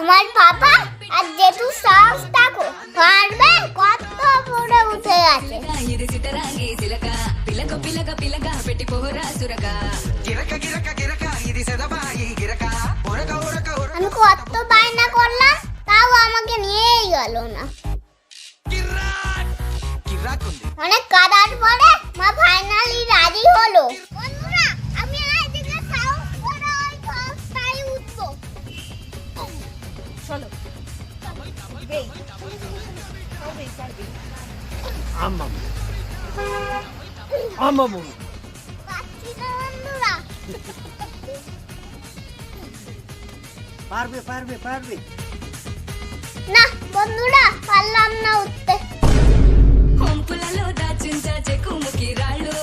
আমার পাপা আর জেঠু সাহস থাকো পারবে কত উপরে উঠে গেছে। আমি কত বায়না করলাম তাও আমাকে নিয়েই গেল না। অনেক কাদার পরে মা ফাইনালি রাজি হলো। বন্ধুরা আমি আজকে সাহস করে ওই গাছটায় উঠবো। চলো পারবে পারবে পারবে না বন্ধুরা পারলাম না উঠতে। హొంపులలో దాచుంచా చెక్కుముకి రాళ్ళు